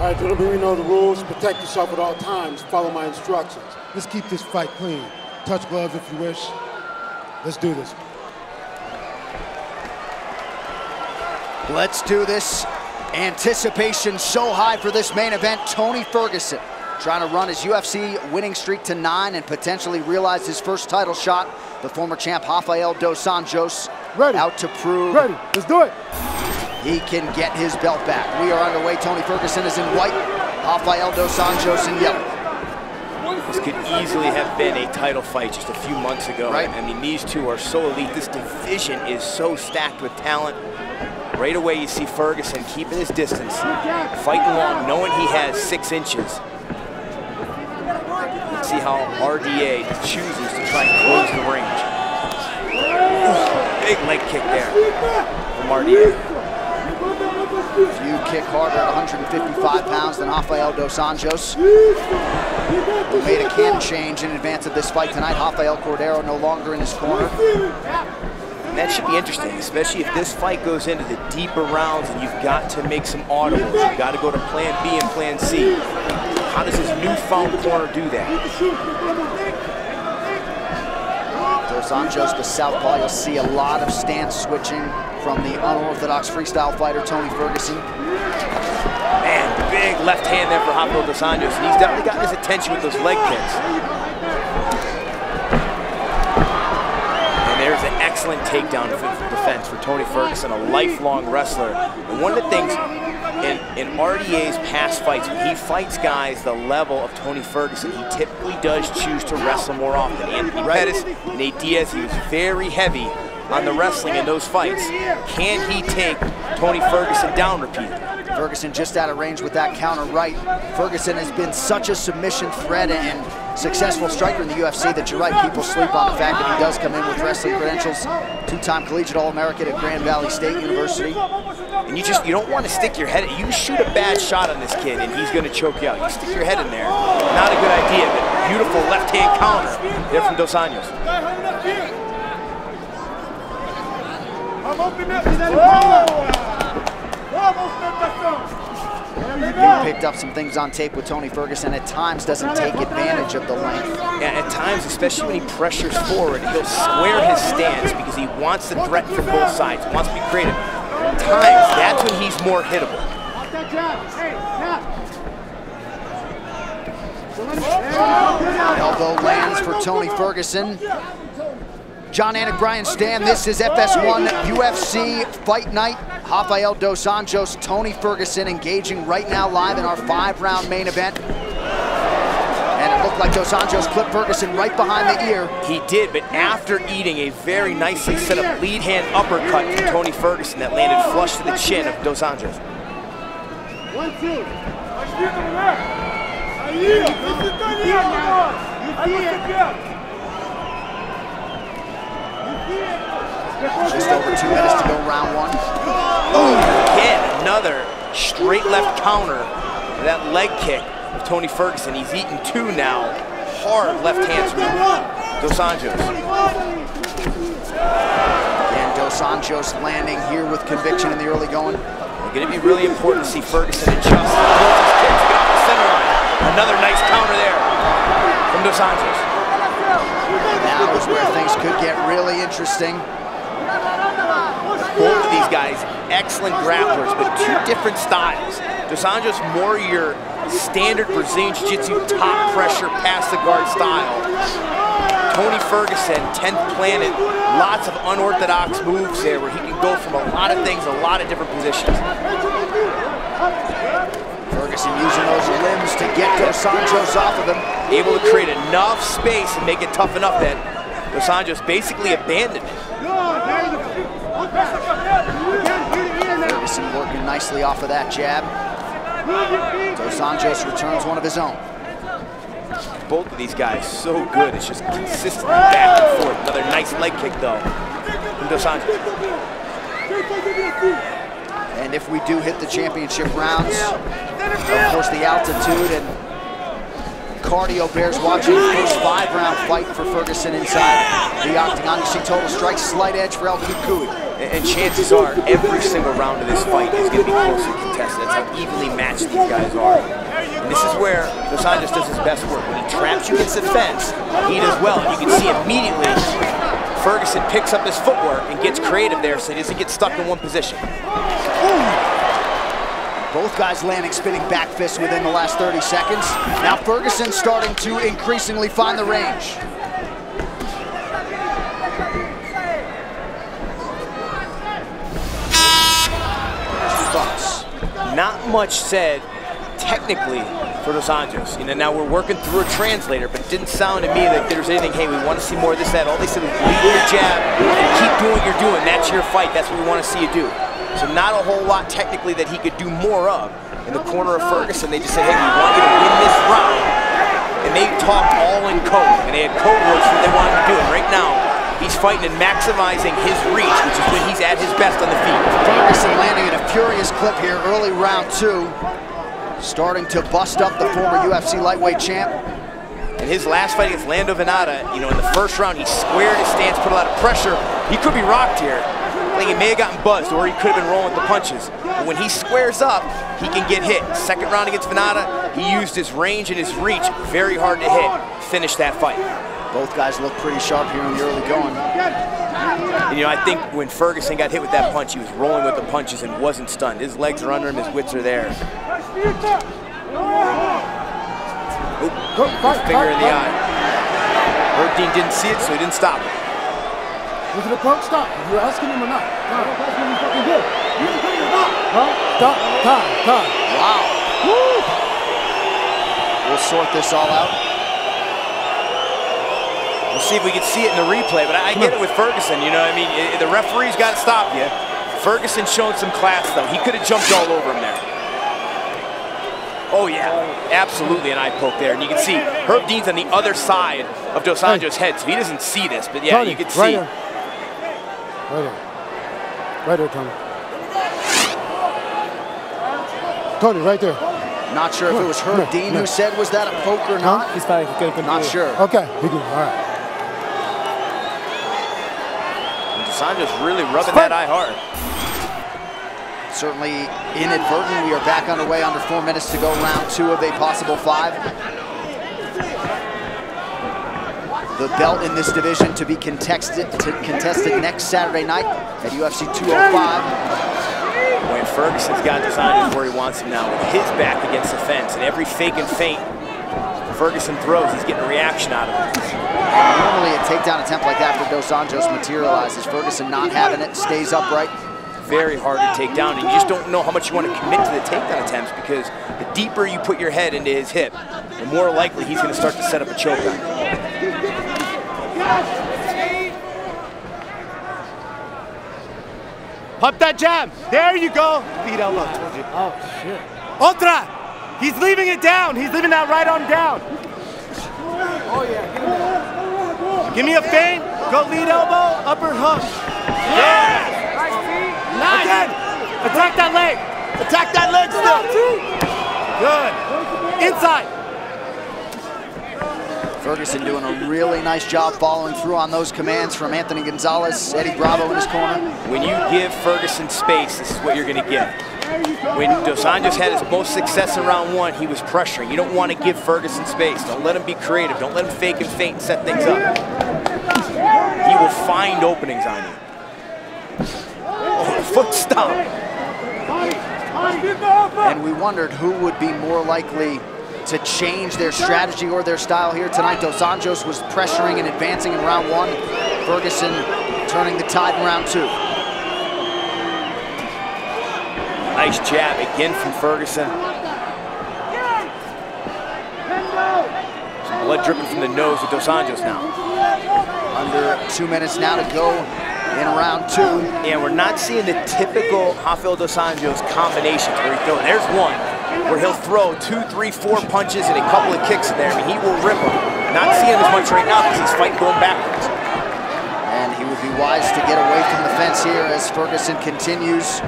All right, gentlemen, we know the rules. Protect yourself at all times. Follow my instructions. Let's keep this fight clean. Touch gloves if you wish. Let's do this. Let's do this. Anticipation so high for this main event. Tony Ferguson trying to run his UFC winning streak to 9 and potentially realize his first title shot. The former champ Rafael dos Anjos out to prove Let's do it. he can get his belt back. We are underway. Tony Ferguson is in white. Rafael dos Anjos in yellow. This could easily have been a title fight just a few months ago. Right. I mean, these two are so elite. This division is so stacked with talent. Right away, you see Ferguson keeping his distance, fighting long, knowing he has 6 inches. See how RDA chooses to try and close the range. Big leg kick there from RDA. Few kick harder at 155 pounds than Rafael dos Anjos, who made a can change in advance of this fight tonight. Rafael Cordero no longer in his corner. And that should be interesting, especially if this fight goes into the deeper rounds and you've got to make some audibles. You've got to go to plan B and plan C. How does his newfound corner do that? Dos Anjos, the southpaw, you'll see a lot of stance switching from the unorthodox freestyle fighter Tony Ferguson. Man, big left hand there for Rafael dos Anjos, and he's definitely gotten his attention with those leg kicks. And there's an excellent takedown defense for Tony Ferguson, a lifelong wrestler. And one of the things in RDA's past fights, when he fights guys the level of Tony Ferguson, he typically does choose to wrestle more often. Anthony Pettis and Nate Diaz, he was very heavy on the wrestling in those fights. Can he take Tony Ferguson down repeatedly? Ferguson just out of range with that counter right. Ferguson has been such a submission threat and successful striker in the UFC that you're right, people sleep on the fact that he does come in with wrestling credentials. 2-time collegiate All-American at Grand Valley State University. And you don't want to stick your head, you shoot a bad shot on this kid and he's going to choke you out. You stick your head in there, not a good idea, but beautiful left-hand counter there from Dos Anjos. He picked up some things on tape with Tony Ferguson. At times doesn't take advantage of the length. And at times, especially when he pressures forward, he'll square his stance because he wants to threaten from both sides, wants to be creative. At times, that's when he's more hittable. Elbow lands for Tony Ferguson. John Anik, Brian Stan, this is FS1 UFC Fight Night. Rafael dos Anjos, Tony Ferguson engaging right now live in our 5-round main event. And it looked like Dos Anjos clipped Ferguson right behind the ear. He did, but after eating a very nicely set up lead hand uppercut from Tony Ferguson that landed flush to the chin of Dos Anjos. 1-2. Just over 2 minutes to go round 1. Oh, again, another straight left counter. That leg kick of Tony Ferguson. He's eaten 2 now. Hard left hands from Dos Anjos. Again, Dos Anjos landing here with conviction in the early going. It's going to be really important to see Ferguson adjust. He holds his kicks, get off the center line. Another nice counter there from Dos Anjos. Now is where things could get really interesting. Both of these guys, excellent grapplers, but 2 different styles. Dos Anjos more your standard Brazilian Jiu-Jitsu top pressure, pass the guard style. Tony Ferguson, 10th planet, lots of unorthodox moves there where he can go from a lot of things, a lot of different positions. Ferguson using those limbs to get Dos Anjos off of him. Able to create enough space and make it tough enough that Dos Anjos basically abandoned it. Ferguson working nicely off of that jab. Dos Anjos returns one of his own. Both of these guys so good. It's just consistently back and forth. Another nice leg kick though from Dos Anjos. And if we do hit the championship rounds, of course the altitude and cardio bears watching. First 5-round fight for Ferguson inside the Octagon. You see total strikes, slight edge for El Cucuy. And chances are every single round of this fight is going to be closely contested. That's how evenly matched these guys are. And this is where Dos Anjos does his best work. When he traps you against the fence, he does well. And you can see immediately Ferguson picks up his footwork and gets creative there so he doesn't get stuck in one position. Both guys landing spinning back fists within the last 30 seconds. Now Ferguson starting to increasingly find the range. Not much said technically for Dos Anjos. You know, now we're working through a translator, but it didn't sound to me like there was anything, hey, we want to see more of this, that. All they said was lead with a jab and keep doing what you're doing. That's your fight. That's what we want to see you do. So not a whole lot technically that he could do more of. In the corner of Ferguson, they just said, hey, we want you to win this round. And they talked all in code, and they had code words for what they wanted to do. And right now, he's fighting and maximizing his reach, which is when he's at his best on the feet. Ferguson landing at a furious clip here, early round 2. Starting to bust up the former UFC lightweight champ. In his last fight against Lando Venata, you know, in the first round, he squared his stance, put a lot of pressure. He could be rocked here. I think he may have gotten buzzed, or he could have been rolling with the punches. But when he squares up, he can get hit. Second round against Venata, he used his range and his reach very hard to hit. Finished that fight. Both guys look pretty sharp here in the early going. And, you know, I think when Ferguson got hit with that punch, he was rolling with the punches and wasn't stunned. His legs are under him, his wits are there. Finger in the eye. Herb didn't see it, so he didn't stop it. Was it a punk? Stop. You're asking him or not? No, that's what you fucking did. You didn't say stop. Huh? Stop. Time. Wow. Woo. We'll sort this all out. We'll see if we can see it in the replay, but I get it with Ferguson, you know what I mean? The referee's got to stop you. Ferguson showed some class, though. He could have jumped all over him there. Oh, yeah, absolutely an eye poke there. And you can see Herb Dean's on the other side of Dos Anjos' head, so he doesn't see this, but yeah, Tony, you can see. Right there, Tony. Tony, right there. Not sure if it was Herb Dean who said, was that a poke or not? He's fine. Not sure. Okay, he good. All right. Dos Anjos really rubbing that eye hard. Certainly inadvertent. We are back underway, under 4 minutes to go, round 2 of a possible 5. The belt in this division to be contested next Saturday night at UFC 205. When Ferguson's got Dos Anjos where he wants him now, with his back against the fence, and every fake and feint Ferguson throws, he's getting a reaction out of it. And normally a takedown attempt like that for Dos Anjos materializes. Ferguson not having it, stays upright. Very hard to take down, and you just don't know how much you want to commit to the takedown attempts, because the deeper you put your head into his hip, the more likely he's going to start to set up a choke on you. Pump that jab. There you go. Feet elbow. Told you. Oh, shit. Otra. He's leaving it down. He's leaving that right arm down. Oh, yeah. Give me a feint. Go lead elbow. Upper hook. Yeah. Nice. Again. Attack that leg. Attack that leg still. Good. Inside. Ferguson doing a really nice job following through on those commands from Anthony Gonzalez, Eddie Bravo in his corner. When you give Ferguson space, this is what you're going to get. When Dos Anjos had his most success in round 1, he was pressuring. You don't want to give Ferguson space. Don't let him be creative. Don't let him fake and feint and set things up. He will find openings on you. Oh, foot stomp. And we wondered who would be more likely to change their strategy or their style here tonight. Dos Anjos was pressuring and advancing in round 1. Ferguson turning the tide in round 2. Nice jab again from Ferguson. Some blood dripping from the nose of Dos Anjos now. Under 2 minutes now to go in round 2. And we're not seeing the typical Rafael dos Anjos combinations where he throws. There's one where he'll throw 2, 3, 4 punches and a couple of kicks in there. I mean, he will rip them. Not seeing him as much right now because he's fighting going backwards. And he would be wise to get away from the fence here as Ferguson continues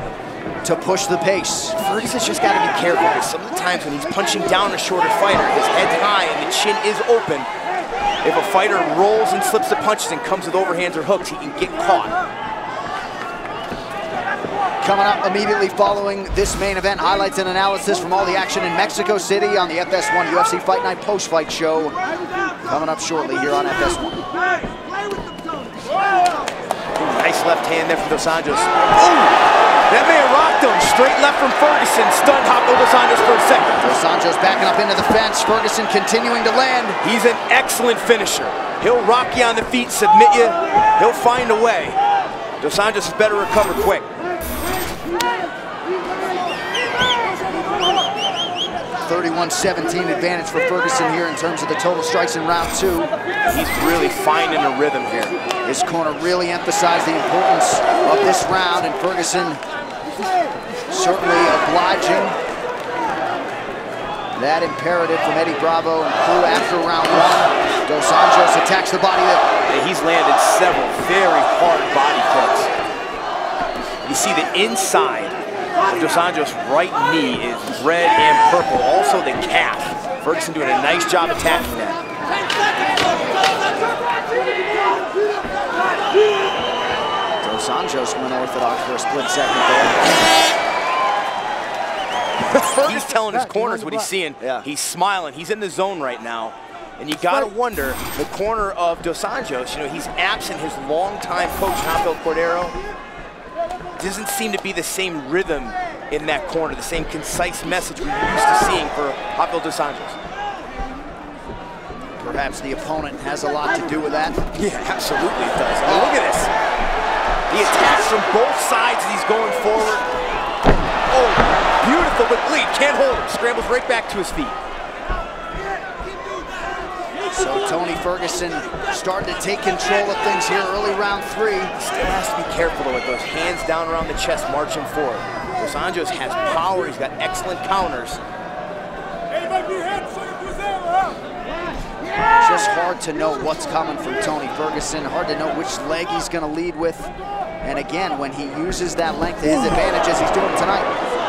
to push the pace. Ferguson's just got to be careful, because some of the times when he's punching down a shorter fighter, his head's high and the chin is open. If a fighter rolls and slips the punches and comes with overhands or hooks, he can get caught. Coming up immediately following this main event, highlights and analysis from all the action in Mexico City on the FS1 UFC Fight Night post-fight show. Coming up shortly here on FS1. Nice left hand there from Dos Anjos. Ooh, that man rocked him. Straight left from Ferguson. Stunned Rafael dos Anjos for a second. Dos Anjos backing up into the fence. Ferguson continuing to land. He's an excellent finisher. He'll rock you on the feet, submit you. He'll find a way. Dos Anjos is better recover quick. 31-17 advantage for Ferguson here in terms of the total strikes in round 2. He's really finding a rhythm here. His corner really emphasized the importance of this round, and Ferguson certainly obliging that imperative from Eddie Bravo and crew after round 1. Dos Anjos attacks the body there. And he's landed several very hard body kicks. You see the inside of Dos Anjos' right knee is red and purple, also the calf. Ferguson doing a nice job attacking that. Dos Anjos went orthodox for a split second there. He's telling his corners what he's seeing. Yeah. He's smiling. He's in the zone right now. And you got to wonder, the corner of Dos Anjos, you know, he's absent his longtime coach, Rafael Cordero. Doesn't seem to be the same rhythm in that corner, the same concise message we're used to seeing for Rafael dos Anjos. Perhaps the opponent has a lot to do with that. Yeah, absolutely it does. I mean, look at this. The attacks from both sides as he's going forward. Oh, beautiful, but lead, can't hold him. Scrambles right back to his feet. So Tony Ferguson starting to take control of things here early round 3. Still has to be careful though with those hands down around the chest marching forward. Dos Anjos has power, he's got excellent counters. Just hard to know what's coming from Tony Ferguson. Hard to know which leg he's going to lead with. And again, when he uses that length to his advantage as he's doing tonight,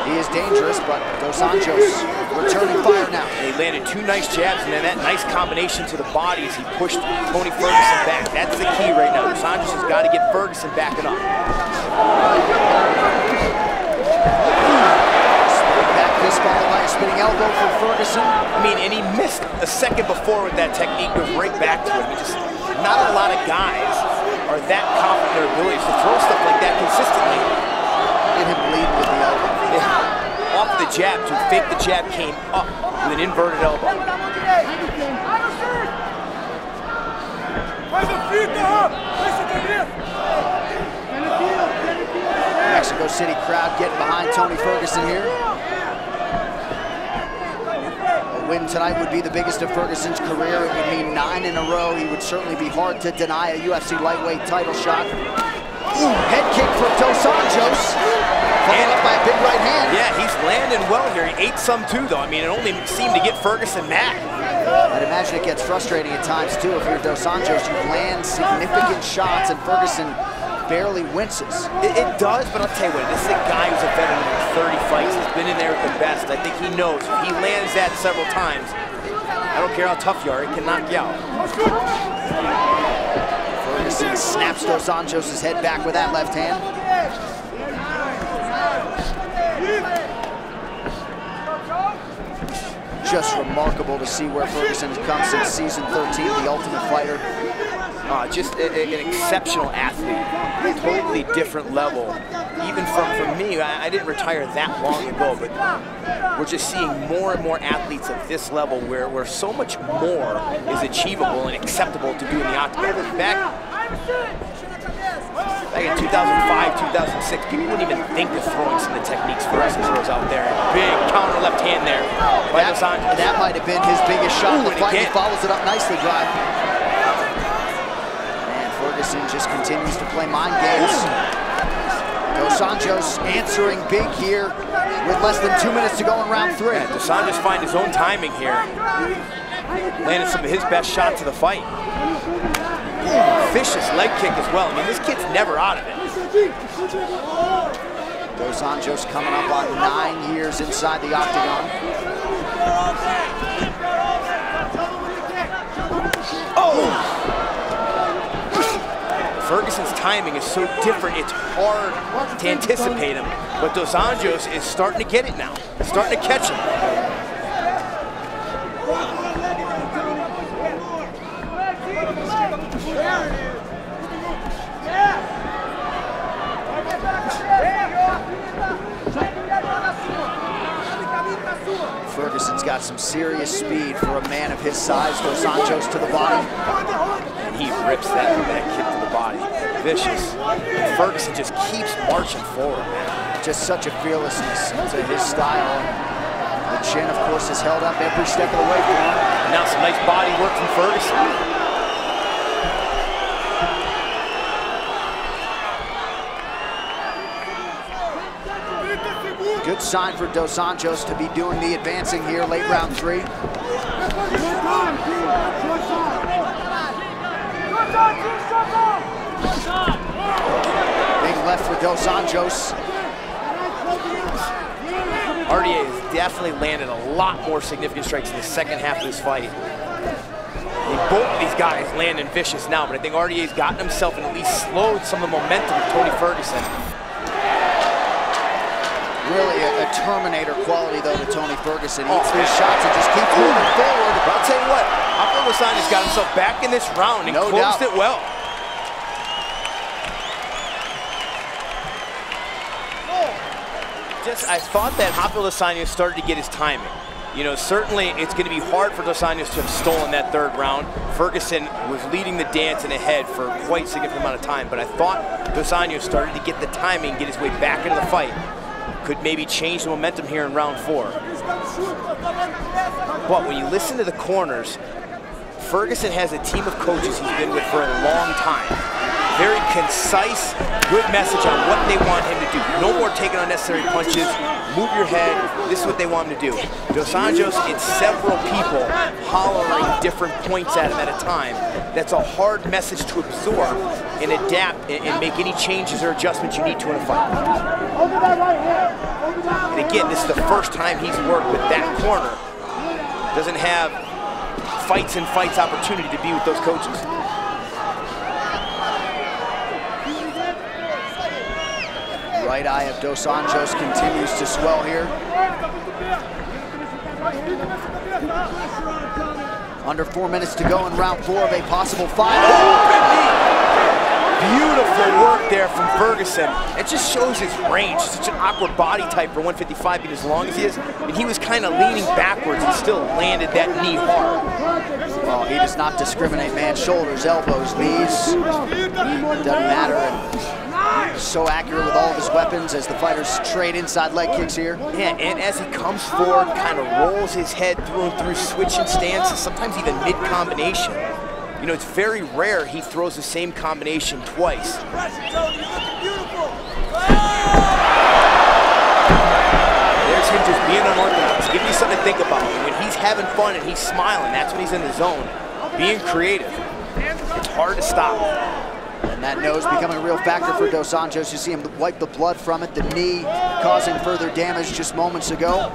he is dangerous, but Dos Anjos returning fire now. He landed 2 nice jabs and then that nice combination to the body as he pushed Tony Ferguson back. That's the key right now. Dos Anjos has got to get Ferguson backing up. Spinning back fist followed by a spinning elbow for Ferguson. I mean, and he missed a second before with that technique, goes right back to him. Not a lot of guys are that confident in their abilities to throw stuff like that consistently. Get him leading with the elbow. Yeah. Off the jab, to fake the jab, came up with an inverted elbow. Mexico City crowd getting behind Tony Ferguson here. A win tonight would be the biggest of Ferguson's career. It would mean 9 in a row. He would certainly be hard to deny a UFC lightweight title shot. Ooh, head kick for Dos Anjos. Followed up by a big right hand. Yeah, he's landing well here. He ate some too, though. I mean, it only seemed to get Ferguson mad. I'd imagine it gets frustrating at times too. If you're Dos Anjos, you land significant shots and Ferguson barely winces. It does, but I'll tell you what, this is a guy who's a veteran of 30 fights. He's been in there at the best. I think he knows if he lands that several times, I don't care how tough you are, it can knock you out. Ferguson snaps Dos Anjos' head back with that left hand. Just remarkable to see where Ferguson has come since season 13, The Ultimate Fighter. Just an exceptional athlete, totally different level. Even for me, I didn't retire that long ago, but we're just seeing more and more athletes of this level where so much more is achievable and acceptable to do in the octagon. Back in 2005, 2006, people wouldn't even think of throwing some of the techniques Ferguson throws out there. Big counter left hand there by Dos Anjos. That might have been his biggest shot of the fight. He follows it up nicely, Drive. And Ferguson just continues to play mind games. Dos Anjos answering big here with less than 2 minutes to go in round 3. Yeah, Dos Anjos find his own timing here. Landed some of his best shots of the fight. Vicious leg kick as well. I mean, this kid's never out of it. Dos Anjos coming up on 9 years inside the octagon. Oh! Ferguson's timing is so different, it's hard to anticipate him. But Dos Anjos is starting to get it now. Starting to catch him. Ferguson's got some serious speed for a man of his size. Dos Anjos to the body. And he rips that kick to the body. Vicious. Ferguson just keeps marching forward, man. Just such a fearlessness to his style. The chin, of course, is held up every step of the way for him. And now some nice body work from Ferguson. Good sign for Dos Anjos to be doing the advancing here, late round 3. Big left for Dos Anjos. RDA has definitely landed a lot more significant strikes in the second half of this fight. I mean, both of these guys landing vicious now, but I think RDA's gotten himself and at least slowed some of the momentum of Tony Ferguson. Really a Terminator quality, though, to Tony Ferguson. Eats these shots and just keeps moving forward. But I'll tell you what, Rafael dos Anjos got himself back in this round and closed it well. I thought that Rafael dos Anjos started to get his timing. You know, certainly it's going to be hard for Dos Anjos to have stolen that third round. Ferguson was leading the dance and ahead for quite a significant amount of time, but I thought Dos Anjos started to get the timing, get his way back into the fight. Could maybe change the momentum here in round 4. But when you listen to the corners, Ferguson has a team of coaches he's been with for a long time. Very concise, good message on what they want him to do. No more taking unnecessary punches. Move your head. This is what they want him to do. Dos Anjos, it's several people hollering different points at him at a time. That's a hard message to absorb and adapt and make any changes or adjustments you need to in a fight. And again, this is the first time he's worked with that corner. Doesn't have fights and fights opportunity to be with those coaches. Right eye of Dos Anjos continues to swell here. Under 4 minutes to go in round 4 of a possible fight. Beautiful work there from Ferguson. It just shows his range. Such an awkward body type for 155 being as long as he is. And he was kind of leaning backwards and still landed that knee hard. Well, he does not discriminate, man. Shoulders, elbows, knees. Doesn't matter. And so accurate with all of his weapons as the fighters trade inside leg kicks here. Yeah, and as he comes forward, kind of rolls his head through and through, switching stances, sometimes even mid-combination. You know, it's very rare he throws the same combination twice. There's him just being unorthodox, giving you something to think about. When he's having fun and he's smiling, that's when he's in the zone. Being creative. It's hard to stop. And that nose becoming a real factor for Dos Anjos. You see him wipe the blood from it, the knee causing further damage just moments ago.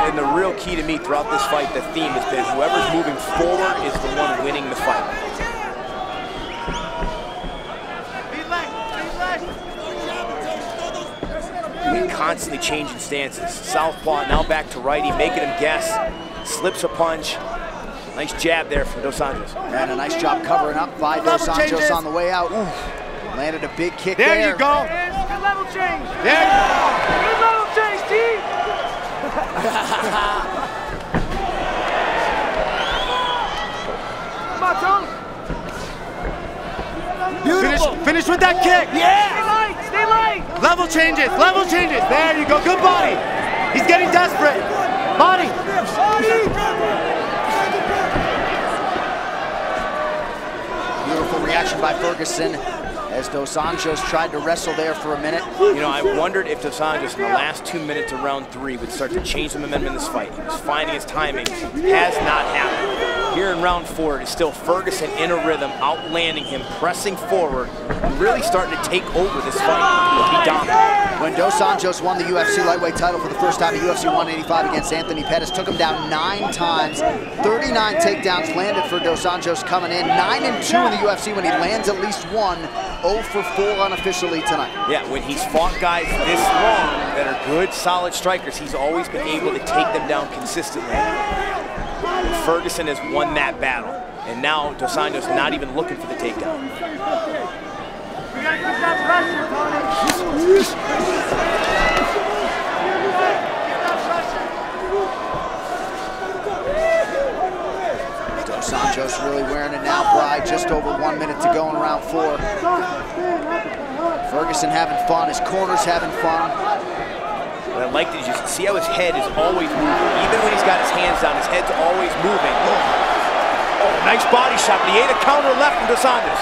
And the real key to me throughout this fight, the theme has been whoever's moving forward is the one winning the fight. Constantly changing stances. Southpaw now back to righty, making him guess. Slips a punch. Nice jab there from Dos Anjos. And a nice job covering up by Dos Anjos on the way out. Ooh. Landed a big kick there. There you go. Good level change. There you go. Good level change, team. Come on, Tony. Finish with that kick. Yeah. Stay light. Stay light. Level changes. Level changes. There you go. Good body. He's getting desperate. Body. Beautiful reaction by Ferguson as Dos Anjos tried to wrestle there for a minute. You know, I wondered if Dos Anjos in the last 2 minutes of round 3 would start to change the momentum in this fight. He was finding his timing. Has not happened. Here in round 4, it's still Ferguson in a rhythm, outlanding him, pressing forward, and really starting to take over this fight. He dominated. When Dos Anjos won the UFC lightweight title for the first time at UFC 185 against Anthony Pettis, took him down 9 times, 39 takedowns landed for Dos Anjos coming in, 9-2 in the UFC when he lands at least one, 0 for 4 unofficially tonight. Yeah, when he's fought guys this long that are good, solid strikers, he's always been able to take them down consistently. Ferguson has won that battle, and now Dos Anjos not even looking for the takedown. We gotta keep that pressure, Tony. Dos Anjos really wearing it now, Bri. Just over 1 minute to go in round 4. Ferguson having fun, his corner's having fun. What I like is you see how his head is always moving. Even when he's got his hands down, his head's always moving. Oh, nice body shot, but he ate a counter left from Dos Anjos.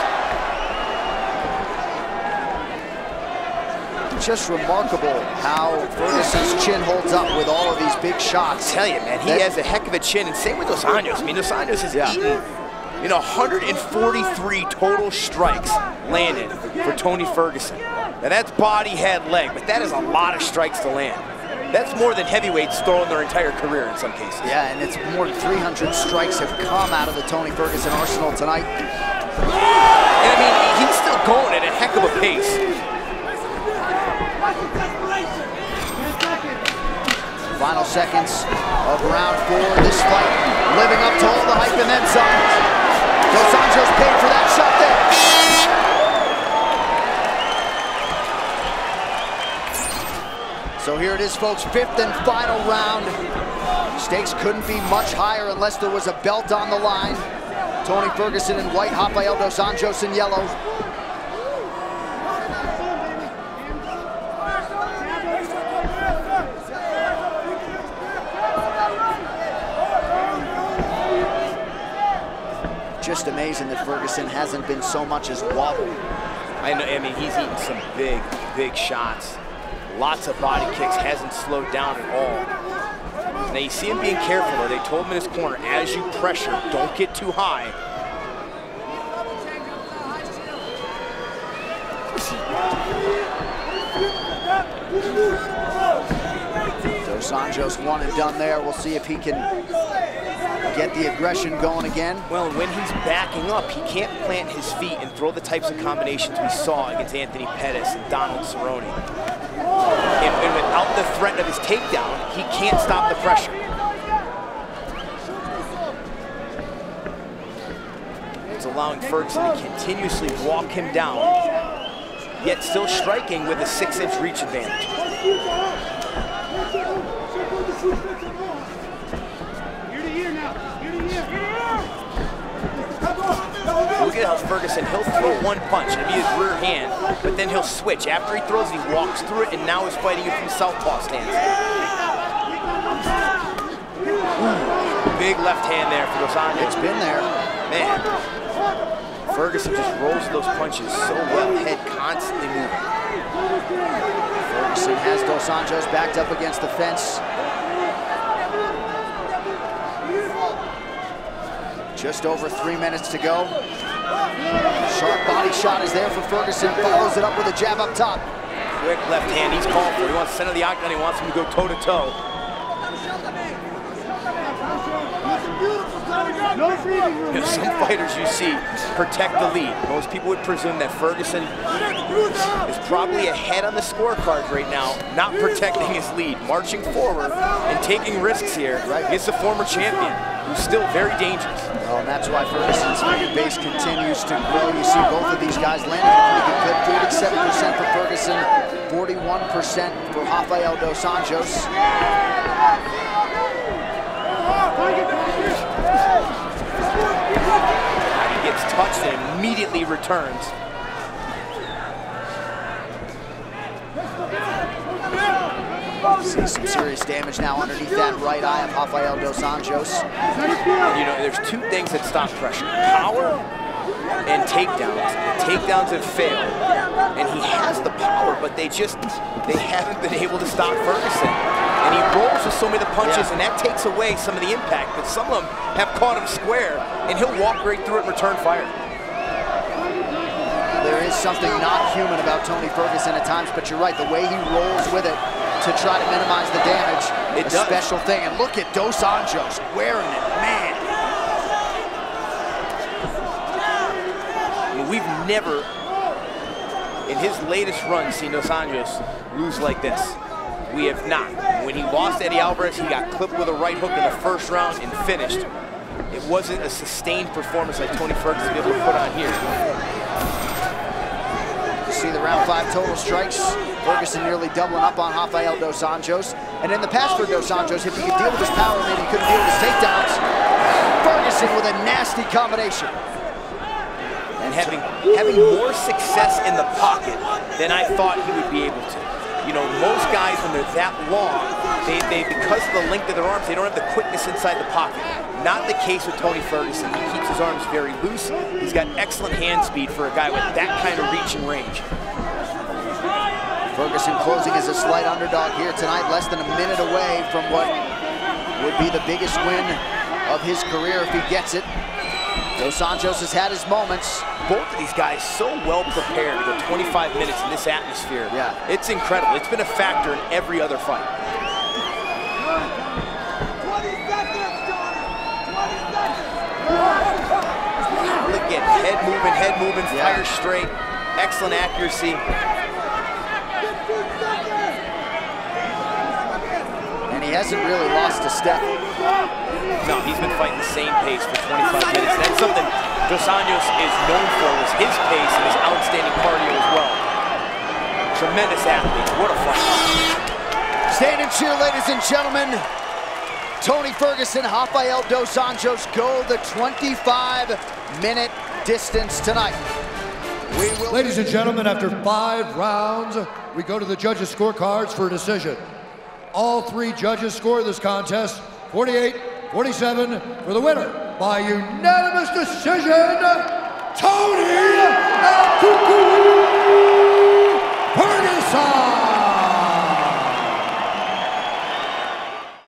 Just remarkable how Ferguson's chin holds up with all of these big shots. I tell you, man, he has a heck of a chin, and same with Dos Anjos. I mean, Dos Anjos has eaten, 143 total strikes landed for Tony Ferguson. Now that's body, head, leg, but that is a lot of strikes to land. That's more than heavyweights throw in their entire career in some cases. Yeah, and it's more than 300 strikes have come out of the Tony Ferguson arsenal tonight. And I mean, he's still going at a heck of a pace. Final seconds of round 4. This fight living up to all the hype and then some. Dos Anjos paid for that shot there. So here it is, folks, 5th and final round. Stakes couldn't be much higher unless there was a belt on the line. Tony Ferguson in white, Rafael dos Anjos in yellow. Just amazing that Ferguson hasn't been so much as wobbled. I mean, he's eaten some big, big shots. Lots of body kicks, hasn't slowed down at all. Now you see him being careful though. They told him in his corner, as you pressure, don't get too high. Dos Anjos one and done there. We'll see if he can get the aggression going again. Well, when he's backing up, he can't plant his feet and throw the types of combinations we saw against Anthony Pettis and Donald Cerrone. And without the threat of his takedown, he can't stop the pressure. It's allowing Ferguson to continuously walk him down, yet still striking with a 6-inch reach advantage. Look at how Ferguson, he'll throw one punch, it'll be his rear hand, but then he'll switch. After he throws it, he walks through it, and now he's fighting it from southpaw stance. Ooh, big left hand there for Dos Anjos. It's been there. Man, Ferguson just rolls those punches so well, head constantly moving. Ferguson has Dos Anjos backed up against the fence. Just over 3 minutes to go. Sharp body shot is there for Ferguson. Follows it up with a jab up top. Quick left hand he's called for. He wants to center the octagon. He wants him to go toe to toe. Some fighters you see protect the lead. Most people would presume that Ferguson is probably ahead on the scorecard right now, not protecting his lead, marching forward and taking risks here against a former champion who's still very dangerous. Well, and that's why Ferguson's fan base continues to grow. You see both of these guys landing a pretty good clip. 47% for Ferguson, 41% for Rafael dos Anjos. He gets touched and immediately returns. See some serious damage now underneath that right eye of Rafael dos Anjos. You know, there's two things that stop pressure: power and takedowns. The takedowns have failed, and he has the power, but they haven't been able to stop Ferguson. And he rolls with so many of the punches, and that takes away some of the impact, but some of them have caught him square, and he'll walk right through it and return fire. There is something not human about Tony Ferguson at times, but you're right, the way he rolls with it to try to minimize the damage, it's a special thing. And look at Dos Anjos wearing it, man. I mean, we've never, in his latest run, seen Dos Anjos lose like this. We have not. When he lost Eddie Alvarez, he got clipped with a right hook in the first round and finished. It wasn't a sustained performance like Tony Ferguson was able to put on here. You see the round 5 total strikes. Ferguson nearly doubling up on Rafael dos Anjos. And in the past for dos Anjos, if he could deal with his power, maybe he couldn't deal with his takedowns. Ferguson with a nasty combination. And having more success in the pocket than I thought he would be able to. You know, most guys, when they're that long, they because of the length of their arms, they don't have the quickness inside the pocket. Not the case with Tony Ferguson. He keeps his arms very loose. He's got excellent hand speed for a guy with that kind of reach and range. Ferguson closing as a slight underdog here tonight, less than a minute away from what would be the biggest win of his career if he gets it. Dos Anjos has had his moments. Both of these guys so well prepared to go 25 minutes in this atmosphere. Yeah. It's incredible. It's been a factor in every other fight. 20 seconds, 20 seconds. Look at head moving, fire straight, excellent accuracy. And he hasn't really lost a step. No, he's been fighting the same pace for 25 minutes. That's something Dos Anjos is known for, was his pace and his outstanding cardio as well. Tremendous athlete. What a fight. Stand and cheer, ladies and gentlemen. Tony Ferguson, Rafael dos Anjos go the 25-minute distance tonight. Ladies and gentlemen, after 5 rounds, we go to the judges' scorecards for a decision. All 3 judges score this contest 48-47 for the winner by unanimous decision, Tony Cucuy.